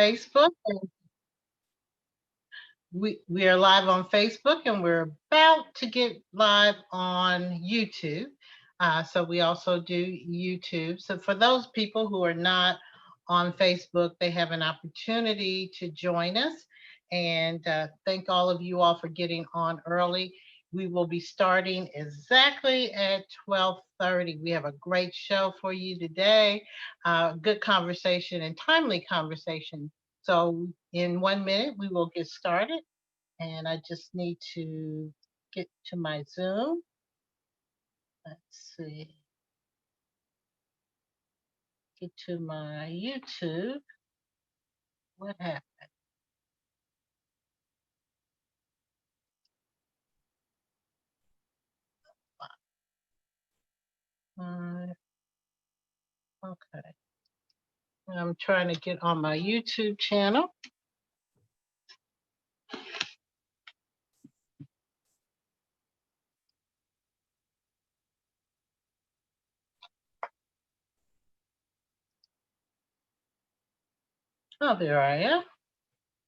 Facebook. We are live on Facebook, and we're about to get live on YouTube. So we also do YouTube. So for those people who are not on Facebook, they have an opportunity to join us. And thank all of you all for getting on early. We will be starting exactly at 12:30. We have a great show for you today. Good conversation and timely conversation. So in 1 minute, we will get started. And I just need to get to my Zoom. Let's see. Get to my YouTube. What happened? Okay. I'm trying to get on my YouTube channel. Oh, there I am.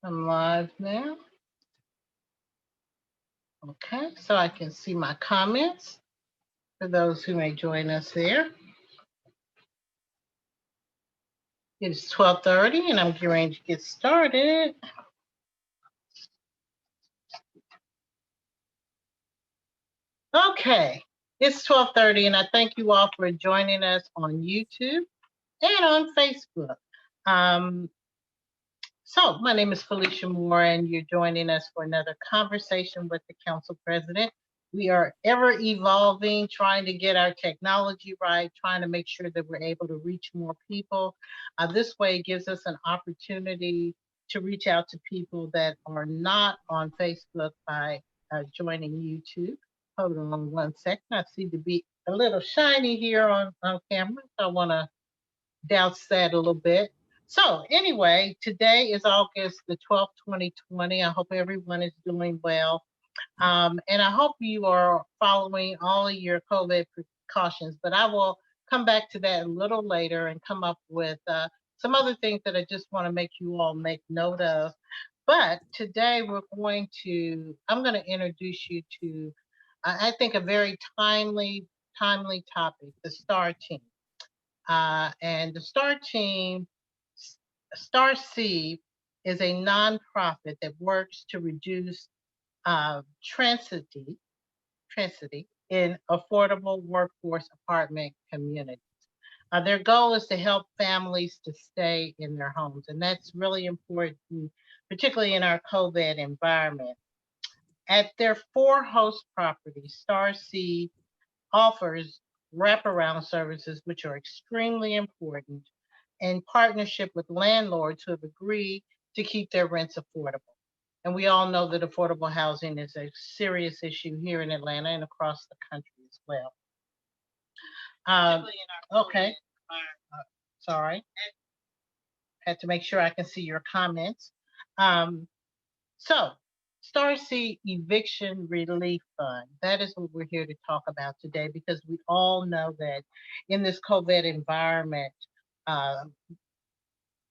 I'm live now. Okay, so I can see my comments for those who may join us there. It's 12:30 and I'm getting ready to get started. Okay, it's 12:30 and I thank you all for joining us on YouTube and on Facebook. Um, so my name is Felicia Moore, and you're joining us for another conversation with the Council President. We are ever evolving, trying to get our technology right, trying to make sure that we're able to reach more people. This way it gives us an opportunity to reach out to people that are not on Facebook by joining YouTube. Hold on 1 second. I seem to be a little shiny here on camera. So I want to douse that a little bit. So anyway, today is August the 12th, 2020. I hope everyone is doing well. And I hope you are following all of your COVID precautions, but I will come back to that a little later and come up with some other things that I just want to make you all make note of. But today I'm going to introduce you to, I think, a very timely topic, the STAR team. And the STAR team, Starsee, is a nonprofit that works to reduce transit in affordable workforce apartment communities. Their goal is to help families to stay in their homes, and that's really important, particularly in our COVID environment. At their 4 host properties, Starsee offers wraparound services, which are extremely important, in partnership with landlords who have agreed to keep their rents affordable. And we all know that affordable housing is a serious issue here in Atlanta and across the country as well. Okay. Sorry. Had to make sure I can see your comments. So, Starsee Eviction Relief Fund. That is what we're here to talk about today, because we all know that in this COVID environment, uh,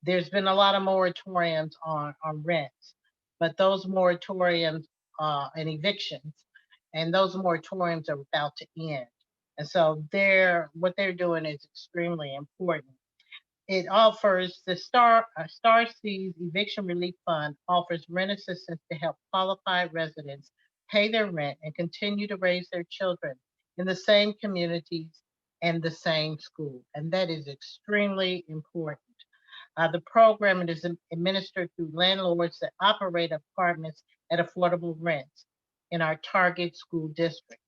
there's been a lot of moratoriums on rents, but those moratoriums and evictions, and those moratoriums are about to end. And so what they're doing is extremely important. It offers the Starsee's Eviction Relief Fund offers rent assistance to help qualified residents pay their rent and continue to raise their children in the same communities and the same school. And that is extremely important. The program is administered through landlords that operate apartments at affordable rents in our target school districts.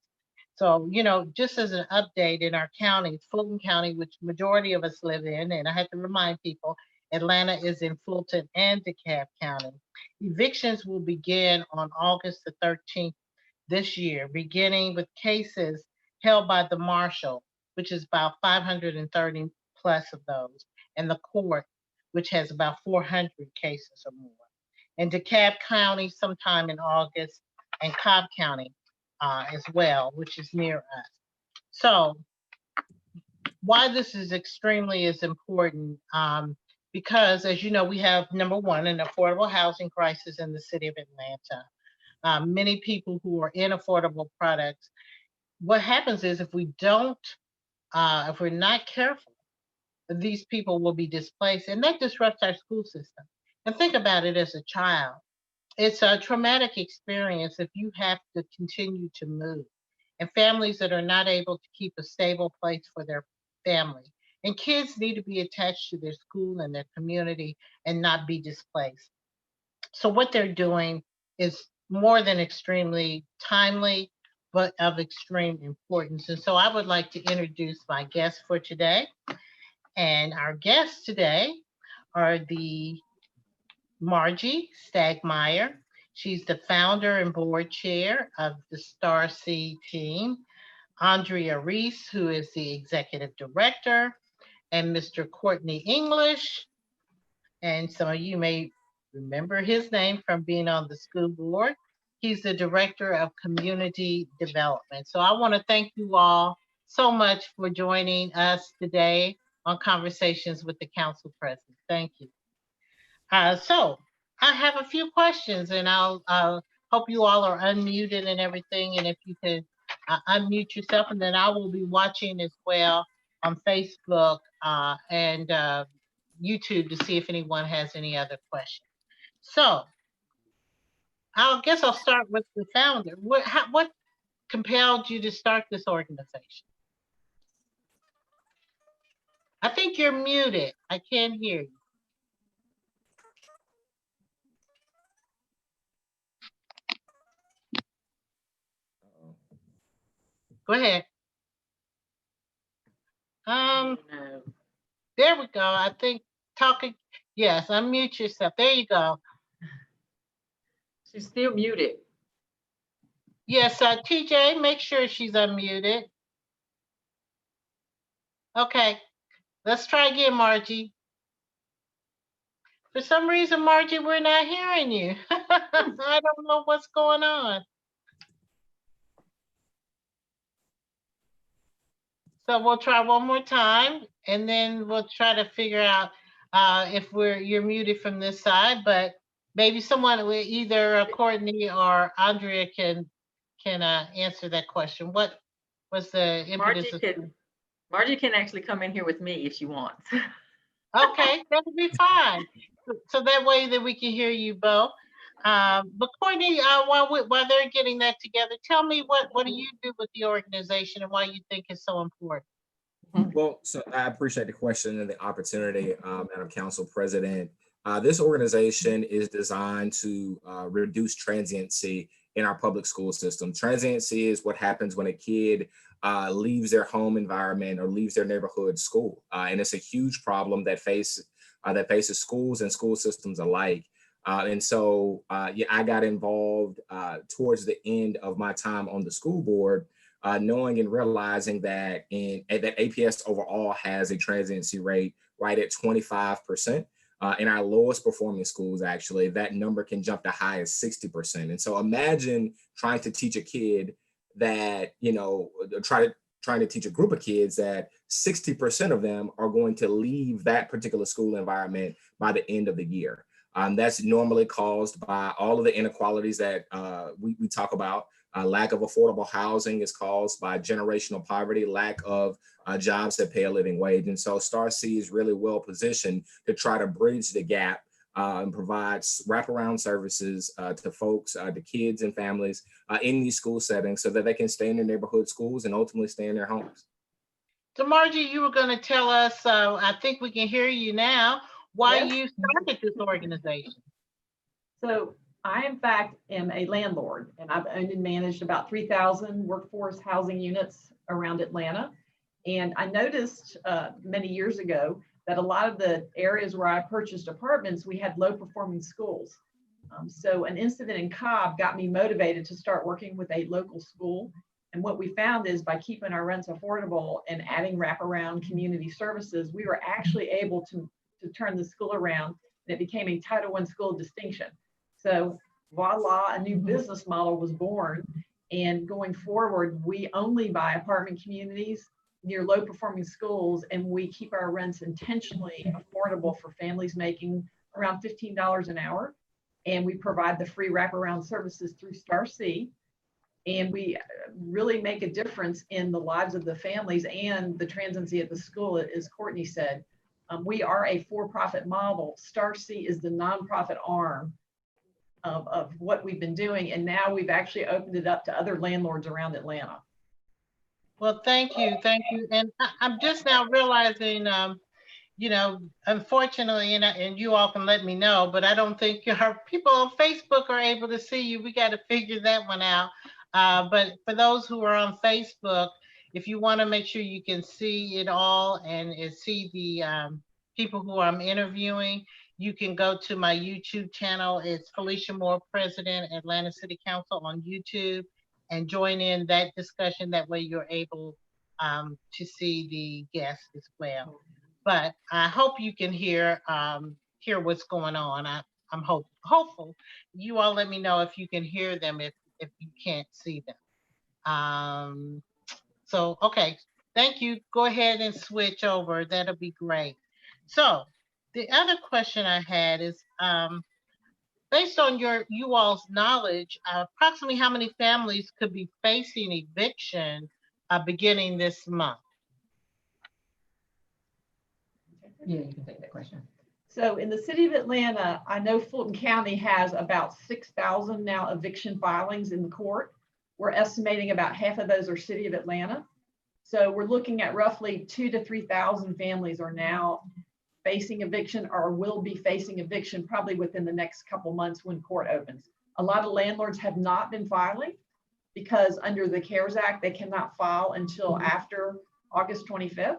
So, just as an update, in our county, Fulton County, which majority of us live in, and I have to remind people, Atlanta is in Fulton and DeKalb County. Evictions will begin on August the 13th this year, beginning with cases held by the marshal, which is about 530 plus of those, and the court, which has about 400 cases or more. In DeKalb County, sometime in August, and Cobb County as well, which is near us. So why this is extremely is important. because, as you know, we have number one, an affordable housing crisis in the city of Atlanta. Many people who are in affordable products. What happens is if we're not careful, these people will be displaced, and that disrupts our school system. And think about it as a child. It's a traumatic experience if you have to continue to move, and families that are not able to keep a stable place for their family. And kids need to be attached to their school and their community and not be displaced. So, what they're doing is more than extremely timely, but of extreme importance. And so, I would like to introduce my guests for today. And our guests today are the Margie Stagmeyer. She's the founder and board chair of the Starsee team. Andrea Reese, who is the executive director, and Mr. Courtney English. And some of you may remember his name from being on the school board. He's the director of community development. So I want to thank you all so much for joining us today on Conversations with the Council President. Thank you. So I have a few questions, and I'll hope you all are unmuted and everything. And if you could unmute yourself, and then I will be watching as well on Facebook and YouTube to see if anyone has any other questions. So I guess I'll start with the founder. What compelled you to start this organization? I think you're muted. I can't hear you. Go ahead. There we go. I think talking. Yes, unmute yourself. There you go. She's still muted. Yes, TJ, make sure she's unmuted. Okay, let's try again, Margie. For some reason, Margie, we're not hearing you. I don't know what's going on. So we'll try one more time, and then we'll try to figure out if you're muted from this side. But maybe someone, either Courtney or Andrea, can answer that question. What was the impetus? Margie can actually come in here with me if she wants. Okay, that'll be fine. So that way that we can hear you both. But Courtney, while they're getting that together, tell me what do you do with the organization and why you think it's so important? Well, so I appreciate the question and the opportunity, Madam Council President. This organization is designed to reduce transiency in our public school system. Transiency is what happens when a kid leaves their home environment or leaves their neighborhood school, and it's a huge problem that faces schools and school systems alike. And so, I got involved towards the end of my time on the school board, knowing and realizing that that APS overall has a transiency rate right at 25%. In our lowest performing schools, actually, that number can jump to high as 60%. And so imagine trying to teach a kid that, trying to teach a group of kids that 60% of them are going to leave that particular school environment by the end of the year. That's normally caused by all of the inequalities that we talk about. Lack of affordable housing is caused by generational poverty, lack of jobs that pay a living wage. And so Starsee is really well positioned to try to bridge the gap and provide wraparound services to folks, to kids and families in these school settings so that they can stay in their neighborhood schools and ultimately stay in their homes. So Margie, you were going to tell us, I think we can hear you now, why you started this organization. So I, in fact, am a landlord, and I've owned and managed about 3,000 workforce housing units around Atlanta. And I noticed many years ago that a lot of the areas where I purchased apartments, we had low performing schools. So an incident in Cobb got me motivated to start working with a local school. And what we found is by keeping our rents affordable and adding wraparound community services, we were actually able to turn the school around, and it became a Title I school distinction. So voila, a new business model was born. And going forward, we only buy apartment communities near low performing schools, and we keep our rents intentionally affordable for families making around $15 an hour. And we provide the free wraparound services through Starsee. And we really make a difference in the lives of the families and the transiency at the school, as Courtney said. We are a for-profit model. Starsee is the nonprofit arm of what we've been doing. And now we've actually opened it up to other landlords around Atlanta. Well, thank you. Thank you. And I'm just now realizing, you know, unfortunately, and you all can let me know, but I don't think our people on Facebook are able to see you. We got to figure that one out. But for those who are on Facebook, if you want to make sure you can see it all and see the people who I'm interviewing, you can go to my YouTube channel. It's Felicia Moore, President, Atlanta City Council on YouTube, and join in that discussion. That way you're able to see the guests as well. But I hope you can hear what's going on. I'm hopeful. You all let me know if you can hear them, if you can't see them. So, okay, thank you. Go ahead and switch over. That'll be great. So the other question I had is, based on you all's knowledge, approximately how many families could be facing eviction beginning this month? Yeah, you can take that question. So in the city of Atlanta, I know Fulton County has about 6,000 now eviction filings in the court. We're estimating about half of those are city of Atlanta. So we're looking at roughly 2,000 to 3,000 families are now facing eviction or will be facing eviction probably within the next couple months when court opens. A lot of landlords have not been filing because under the CARES Act, they cannot file until after August 25th.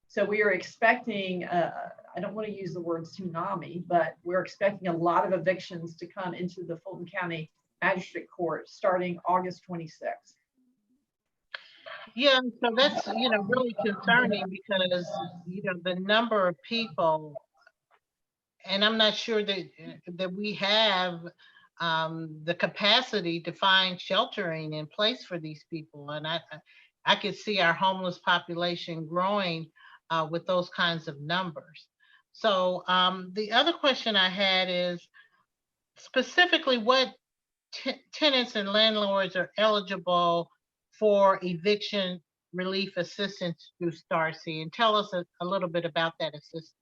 So we are expecting, I don't want to use the word tsunami, but we're expecting a lot of evictions to come into the Fulton County Magistrate Court starting August 26th. Yeah, so that's, really concerning because, the number of people, and I'm not sure that we have the capacity to find sheltering in place for these people. And I could see our homeless population growing with those kinds of numbers. So the other question I had is specifically what tenants and landlords are eligible for eviction relief assistance through Starsee, and tell us a little bit about that assistance.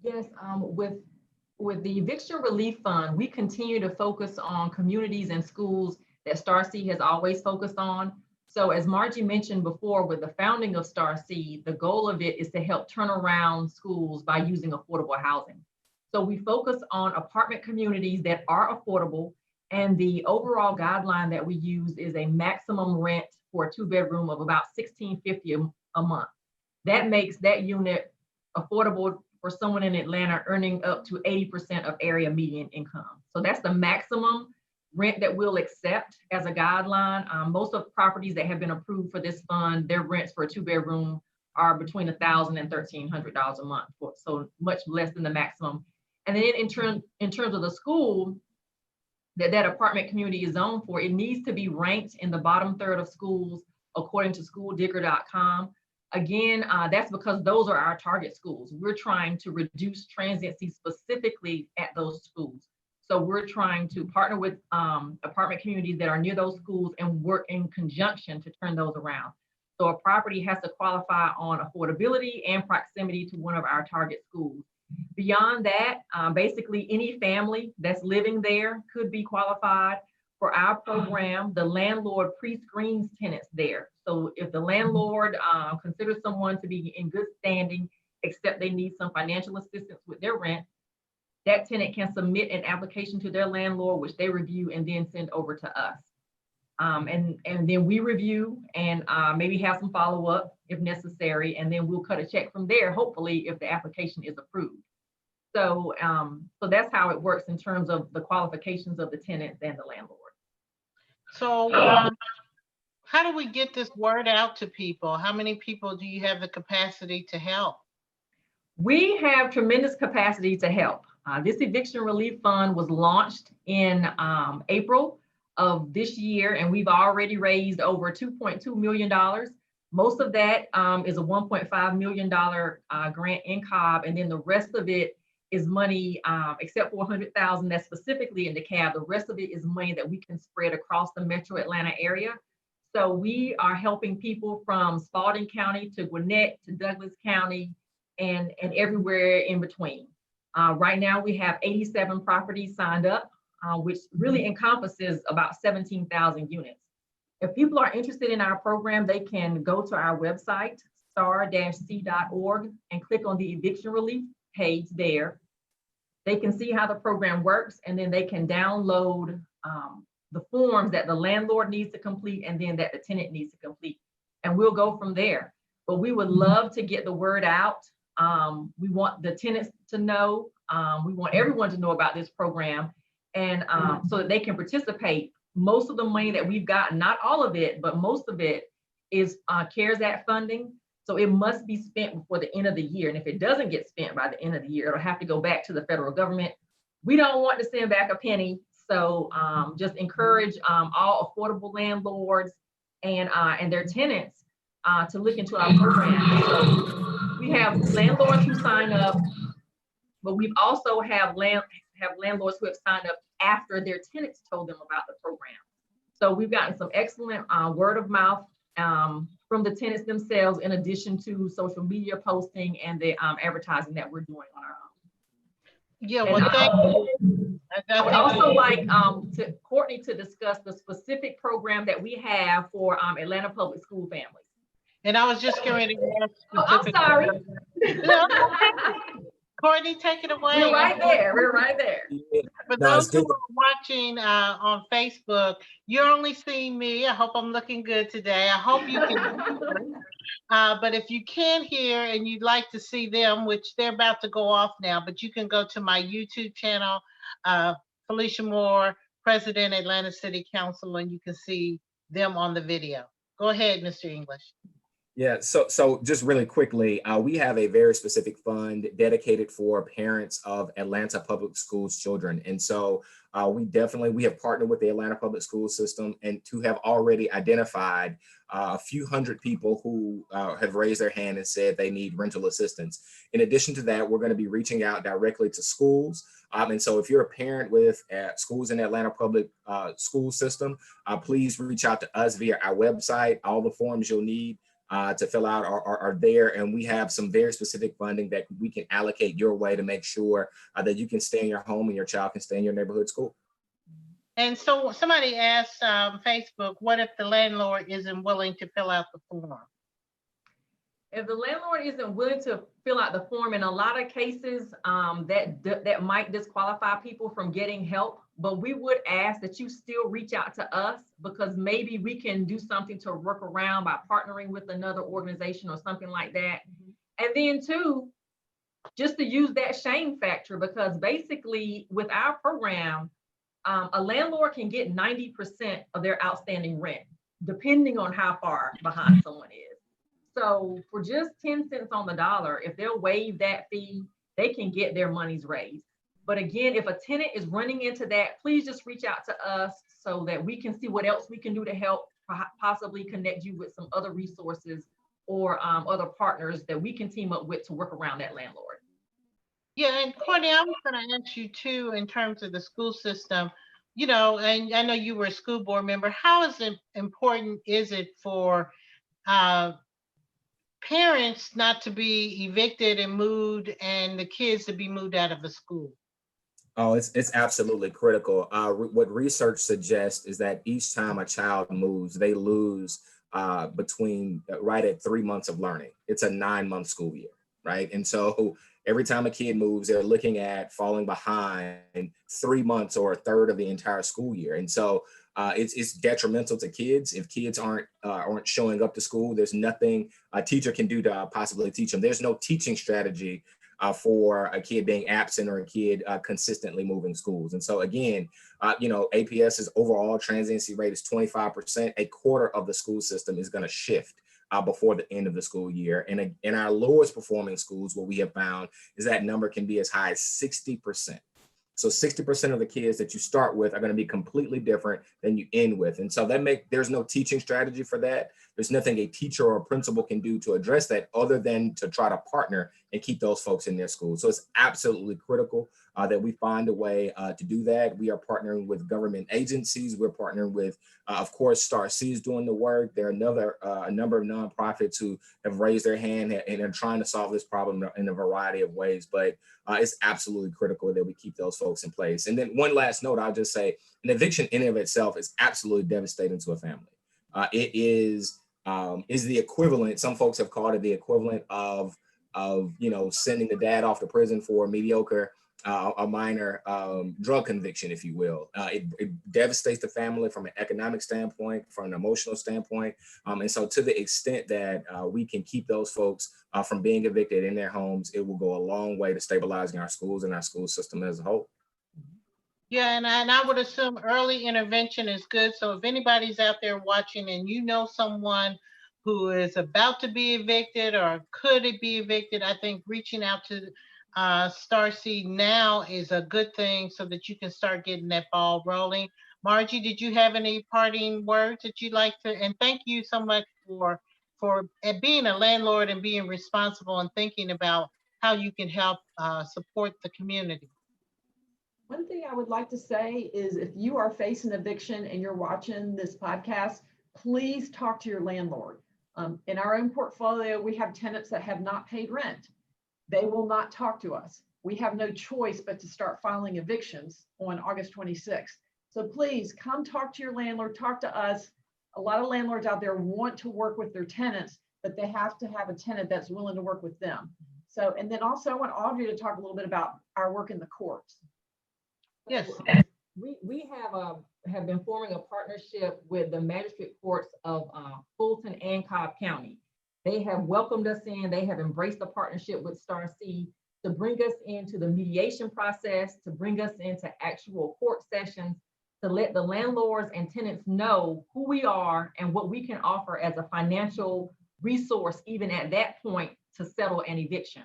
Yes, with the Eviction Relief Fund, we continue to focus on communities and schools that Starsee has always focused on. So as Margie mentioned before, with the founding of Starsee, the goal of it is to help turn around schools by using affordable housing. So we focus on apartment communities that are affordable, and the overall guideline that we use is a maximum rent for a 2-bedroom of about $1,650 a month. That makes that unit affordable for someone in Atlanta earning up to 80% of area median income. So that's the maximum rent that we'll accept as a guideline. Most of the properties that have been approved for this fund, their rents for a 2-bedroom are between $1,000 and $1,300 a month, so much less than the maximum. And then in terms of the school that apartment community is zoned for, it needs to be ranked in the bottom third of schools according to schooldigger.com. Again, that's because those are our target schools. We're trying to reduce transiency specifically at those schools. So we're trying to partner with apartment communities that are near those schools and work in conjunction to turn those around. So a property has to qualify on affordability and proximity to one of our target schools. Beyond that, basically any family that's living there could be qualified. For our program, the landlord pre-screens tenants there. So if the landlord considers someone to be in good standing, except they need some financial assistance with their rent, that tenant can submit an application to their landlord, which they review and then send over to us. And then we review and maybe have some follow-up if necessary, and then we'll cut a check from there, hopefully, if the application is approved. So, so that's how it works in terms of the qualifications of the tenants and the landlord. So how do we get this word out to people? How many people do you have the capacity to help? We have tremendous capacity to help. This Eviction Relief Fund was launched in April of this year, and we've already raised over $2.2 million. Most of that is a $1.5 million grant in Cobb, and then the rest of it is money, except for 100,000 that's specifically in DeKalb. The rest of it is money that we can spread across the Metro Atlanta area. So we are helping people from Spalding County to Gwinnett to Douglas County and everywhere in between. Right now we have 87 properties signed up, which really encompasses about 17,000 units. If people are interested in our program, they can go to our website, star-c.org, and click on the eviction relief page there. They can see how the program works, and then they can download the forms that the landlord needs to complete and then that the tenant needs to complete. And we'll go from there. But we would love to get the word out. We want the tenants to know. We want everyone to know about this program, and so that they can participate. Most of the money that we've gotten, not all of it, but most of it is CARES Act funding. So it must be spent before the end of the year. And if it doesn't get spent by the end of the year, it'll have to go back to the federal government. We don't want to send back a penny. So just encourage all affordable landlords and their tenants to look into our program. So we have landlords who sign up, but we've also have landlords who have signed up after their tenants told them about the program. So we've gotten some excellent word of mouth from the tenants themselves, in addition to social media posting and the advertising that we're doing on our own. Yeah, well, thank you. I would also like to Courtney to discuss the specific program that we have for Atlanta public school families. And I was just going to ask. Oh, I'm sorry. No, Courtney, take it away. We're right there. We're right there. For those who are watching on Facebook, you're only seeing me. I hope I'm looking good today. I hope you can. But if you can't hear and you'd like to see them, which they're about to go off now, but you can go to my YouTube channel, Felicia Moore, President, Atlanta City Council, and you can see them on the video. Go ahead, Mr. English. Yeah, so just really quickly, we have a very specific fund dedicated for parents of Atlanta Public Schools children. And so we have partnered with the Atlanta Public School System and to have already identified a few hundred people who have raised their hand and said they need rental assistance. In addition to that, we're going to be reaching out directly to schools. And so if you're a parent with schools in the Atlanta Public School System, please reach out to us via our website. All the forms you'll need to fill out are there, and we have some very specific funding that we can allocate your way to make sure that you can stay in your home and your child can stay in your neighborhood school. And so somebody asked Facebook, what if the landlord isn't willing to fill out the form? If the landlord isn't willing to fill out the form, in a lot of cases, that might disqualify people from getting help. But we would ask that you still reach out to us, because maybe we can do something to work around by partnering with another organization or something like that. And then too, just to use that shame factor, because basically with our program, a landlord can get 90% of their outstanding rent, depending on how far behind someone is. So for just 10 cents on the dollar, if they'll waive that fee, they can get their monies raised. But again, if a tenant is running into that, please just reach out to us so that we can see what else we can do to help, possibly connect you with some other resources or other partners that we can team up with to work around that landlord. Yeah, and Courtney, I was going to ask you too, in terms of the school system, you know, and I know you were a school board member, how important is it for parents not to be evicted and moved and the kids to be moved out of the school? Oh, it's absolutely critical. What research suggests is that each time a child moves, they lose between right at 3 months of learning. It's a 9-month school year, right? And so every time a kid moves, they're looking at falling behind 3 months or a third of the entire school year. And so it's detrimental to kids. If kids aren't showing up to school, there's nothing a teacher can do to possibly teach them. There's no teaching strategy for a kid being absent or a kid consistently moving schools. And so again, APS's overall transiency rate is 25%. A quarter of the school system is going to shift before the end of the school year. And in our lowest performing schools, what we have found is that number can be as high as 60%. So 60% of the kids that you start with are going to be completely different than you end with. And so there's no teaching strategy for that. There's nothing a teacher or a principal can do to address that other than to try to partner and keep those folks in their school. So it's absolutely critical that we find a way to do that. We are partnering with government agencies. We're partnering with, of course, Starsee is doing the work. There are a number of nonprofits who have raised their hand and are trying to solve this problem in a variety of ways. But it's absolutely critical that we keep those folks in place. And then one last note, I'll just say, an eviction in and of itself is absolutely devastating to a family. It is the equivalent. Some folks have called it the equivalent of sending the dad off to prison for a minor drug conviction, if you will. It devastates the family from an economic standpoint, from an emotional standpoint. And so to the extent that we can keep those folks from being evicted in their homes, it will go a long way to stabilizing our schools and our school system as a whole. Yeah, and I would assume early intervention is good. So if anybody's out there watching and you know someone who is about to be evicted or could be evicted, I think reaching out to Starsee now is a good thing so that you can start getting that ball rolling. Margie, did you have any parting words that you'd like to? And thank you so much for being a landlord and being responsible and thinking about how you can help support the community. One thing I would like to say is if you are facing eviction and you're watching this podcast, please talk to your landlord. In our own portfolio, we have tenants that have not paid rent. They will not talk to us. We have no choice but to start filing evictions on August 26th. So please come talk to your landlord, talk to us. A lot of landlords out there want to work with their tenants, but they have to have a tenant that's willing to work with them. So, and then also I want Audrey to talk a little bit about our work in the courts. Yes. We have been forming a partnership with the magistrate courts of Fulton and Cobb County. They have welcomed us in. They have embraced the partnership with Starsee to bring us into the mediation process, to bring us into actual court sessions, to let the landlords and tenants know who we are and what we can offer as a financial resource, even at that point, to settle an eviction.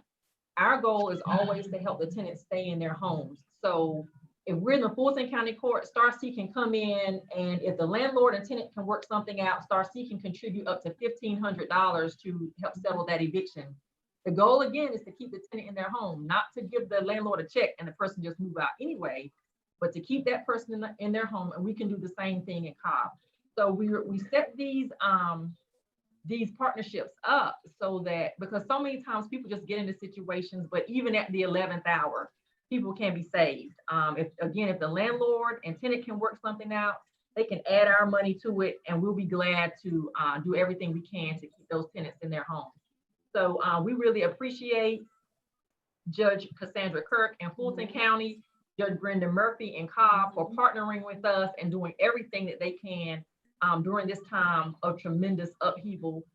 Our goal is always to help the tenants stay in their homes. So if we're in the Fulton County Court, Starsee can come in, and if the landlord and tenant can work something out, Starsee can contribute up to $1,500 to help settle that eviction. The goal, again, is to keep the tenant in their home, not to give the landlord a check and the person just move out anyway, but to keep that person in their home, and we can do the same thing in Cobb. So we set these partnerships up so that, because so many times people just get into situations, but even at the 11th hour, people can be saved. If the landlord and tenant can work something out, they can add our money to it, and we'll be glad to do everything we can to keep those tenants in their homes. So we really appreciate Judge Cassandra Kirk in Fulton County, Judge Brendan Murphy in Cobb for partnering with us and doing everything that they can during this time of tremendous upheaval.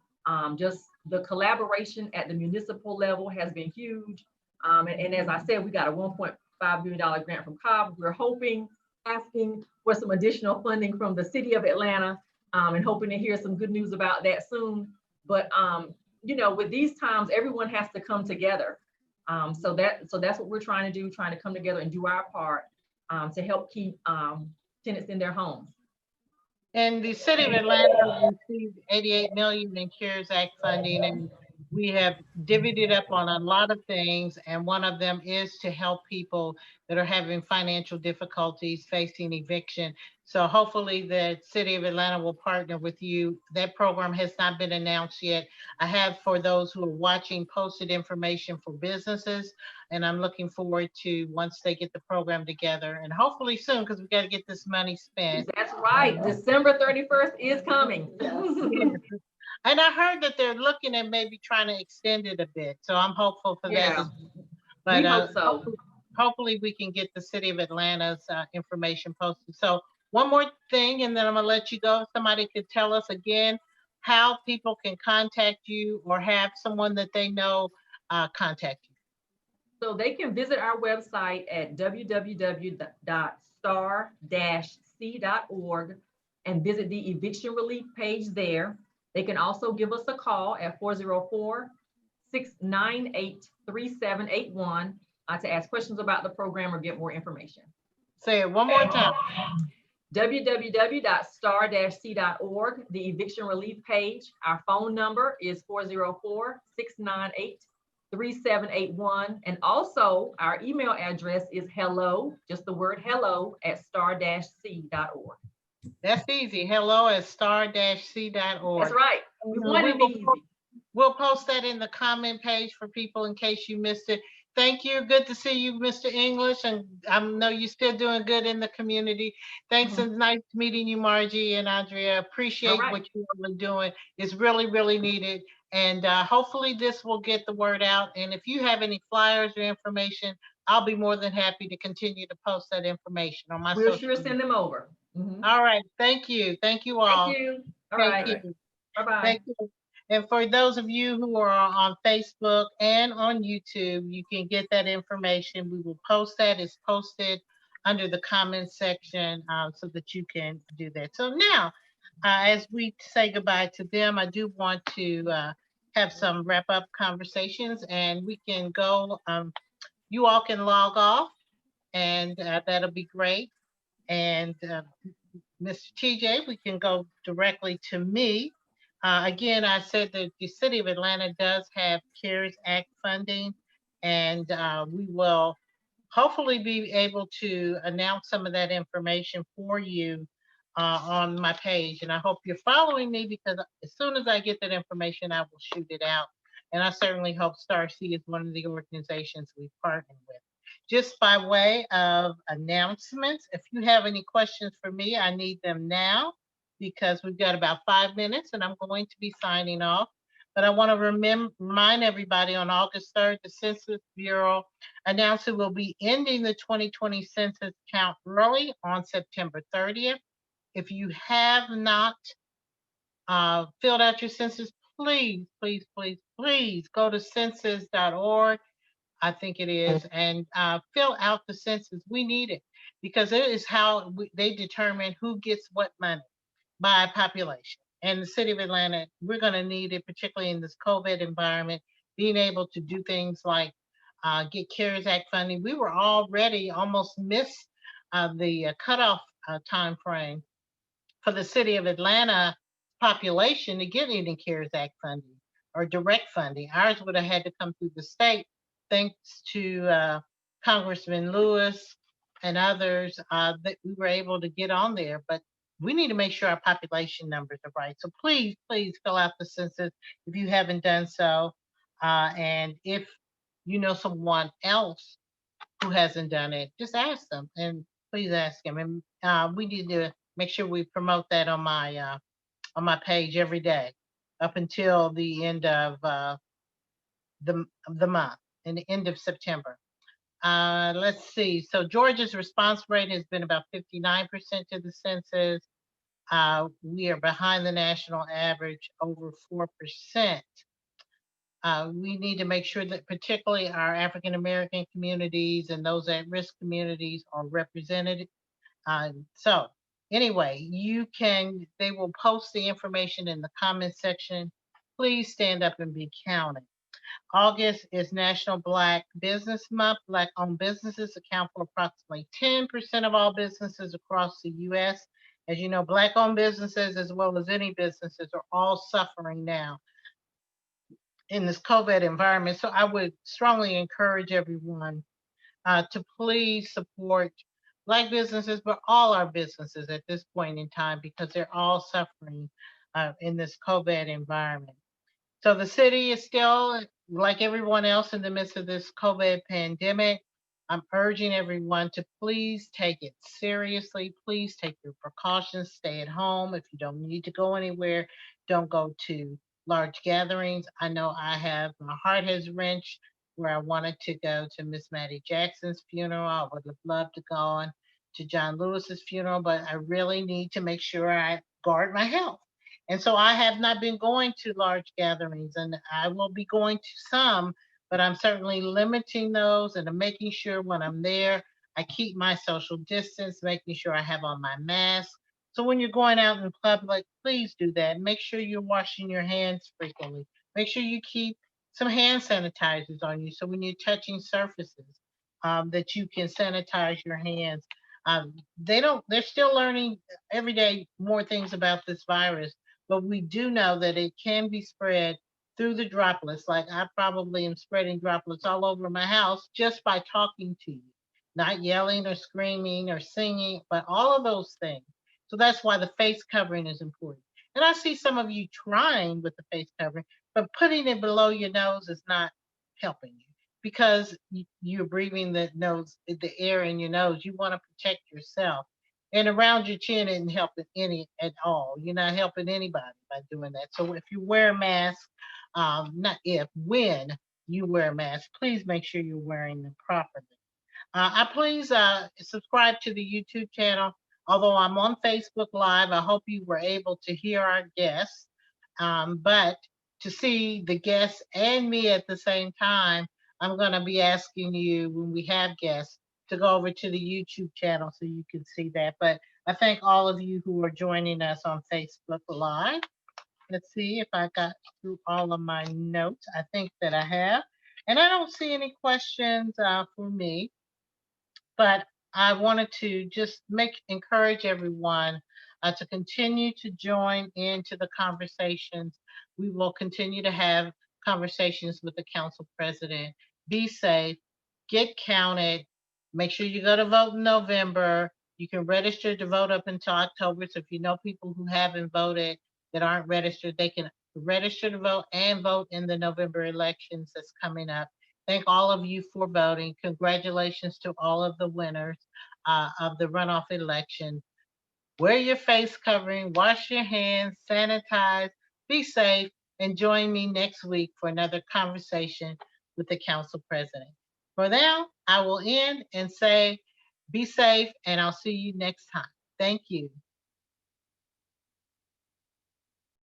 Just the collaboration at the municipal level has been huge. And as I said, we got a $1.5 billion grant from Cobb. We're asking for some additional funding from the city of Atlanta, and hoping to hear some good news about that soon. But with these times, everyone has to come together. So that's what we're trying to do, trying to come together and do our part to help keep tenants in their homes. And the city of Atlanta received $88 million in CARES Act funding, and we have divvied it up on a lot of things. And one of them is to help people that are having financial difficulties facing eviction. So hopefully the city of Atlanta will partner with you. That program has not been announced yet. I have, for those who are watching, posted information for businesses, and I'm looking forward to once they get the program together, and hopefully soon, because we got to get this money spent. That's right. December 31st is coming. Yes. And I heard that they're looking at maybe trying to extend it a bit. So I'm hopeful for that. But we hope so. Hopefully we can get the city of Atlanta's information posted. So one more thing, and then I'm gonna let you go. If somebody could tell us again how people can contact you or have someone that they know contact you. So they can visit our website at www.star-c.org and visit the eviction relief page there. They can also give us a call at 404-698-3781. to ask questions about the program or get more information. Say it one more time. www.star-c.org, the eviction relief page. Our phone number is 404-698-3781. And also our email address is hello, just the word hello, at star-c.org. That's easy. hello@star-c.org. That's right. We want it easy. We'll post that in the comment page for people in case you missed it. Thank you. Good to see you, Mr. English. And I know you're still doing good in the community. Thanks and nice meeting you, Margie and Andrea. Appreciate what you are doing. It's really, really needed. And hopefully this will get the word out. And if you have any flyers or information, I'll be more than happy to continue to post that information on my We'll social sure media. send them over. All right. Thank you. Thank you all. Thank you. All Thank right. you. Bye-bye. Thank you. And for those of you who are on Facebook and on YouTube, you can get that information. We will post that. It's posted under the comments section so that you can do that. So now, as we say goodbye to them, I do want to have some wrap-up conversations, and we can go. You all can log off, and that'll be great. And Mr. TJ, we can go directly to me. Again, I said that the City of Atlanta does have CARES Act funding, and we will hopefully be able to announce some of that information for you on my page. And I hope you're following me, because as soon as I get that information, I will shoot it out. And I certainly hope Starsee is one of the organizations we partner with. Just by way of announcements, if you have any questions for me, I need them now, because we've got about 5 minutes and I'm going to be signing off. But I want to remind everybody, on August 3rd, the Census Bureau announced it will be ending the 2020 census count early on September 30th. If you have not filled out your census, please, please, please, please go to census.org. I think it is, and fill out the census. We need it, because it is how they determine who gets what money by population. And the City of Atlanta, we're going to need it, particularly in this COVID environment, being able to do things like get CARES Act funding. We were already almost missed the cutoff time frame for the City of Atlanta population to get any CARES Act funding or direct funding. Ours would have had to come through the state, thanks to Congressman Lewis and others, that we were able to get on there. But we need to make sure our population numbers are right. So please, please fill out the census if you haven't done so. And if you know someone else who hasn't done it, just ask them, and please ask them. And we need to make sure we promote that on my page every day up until the end of the month, and the end of September. Let's see. So Georgia's response rate has been about 59% to the census. We are behind the national average, over 4%. We need to make sure that particularly our African American communities and those at-risk communities are represented. So anyway, they will post the information in the comment section. Please stand up and be counted. August is National Black Business Month. Black-owned businesses account for approximately 10% of all businesses across the U.S. As you know, Black-owned businesses, as well as any businesses, are all suffering now in this COVID environment. So I would strongly encourage everyone to please support Black businesses, but all our businesses at this point in time, because they're all suffering in this COVID environment. So the city is still, like everyone else, in the midst of this COVID pandemic. I'm urging everyone to please take it seriously. Please take your precautions. Stay at home. If you don't need to go anywhere, don't go to large gatherings. I know my heart has wrenched where I wanted to go to Miss Maddie Jackson's funeral. I would have loved to go on to John Lewis's funeral, but I really need to make sure I guard my health. And so I have not been going to large gatherings, and I will be going to some, but I'm certainly limiting those and making sure when I'm there, I keep my social distance, making sure I have on my mask. So when you're going out in public, please do that. Make sure you're washing your hands frequently. Make sure you keep some hand sanitizers on you, so when you're touching surfaces, that you can sanitize your hands. They're still learning every day more things about this virus, but we do know that it can be spread through the droplets. Like I probably am spreading droplets all over my house just by talking to you, not yelling or screaming or singing, but all of those things. So that's why the face covering is important. And I see some of you trying with the face covering, but putting it below your nose is not helping you because you're breathing the air in your nose. You want to protect yourself. And around your chin isn't helping any at all. You're not helping anybody by doing that. So if you wear a mask, not if, when you wear a mask, please make sure you're wearing them properly. I please subscribe to the YouTube channel. Although I'm on Facebook Live, I hope you were able to hear our guests. But to see the guests and me at the same time, I'm going to be asking you when we have guests to go over to the YouTube channel so you can see that. But I thank all of you who are joining us on Facebook Live. Let's see if I got through all of my notes. I think that I have. And I don't see any questions for me, but I wanted to just encourage everyone to continue to join into the conversations. We will continue to have conversations with the council president. Be safe, get counted, make sure you go to vote in November. You can register to vote up until October. So if you know people who haven't voted that aren't registered, they can register to vote and vote in the November elections that's coming up. Thank all of you for voting. Congratulations to all of the winners of the runoff election. Wear your face covering, wash your hands, sanitize, be safe, and join me next week for another conversation with the council president. For now, I will end and say, be safe, and I'll see you next time. Thank you.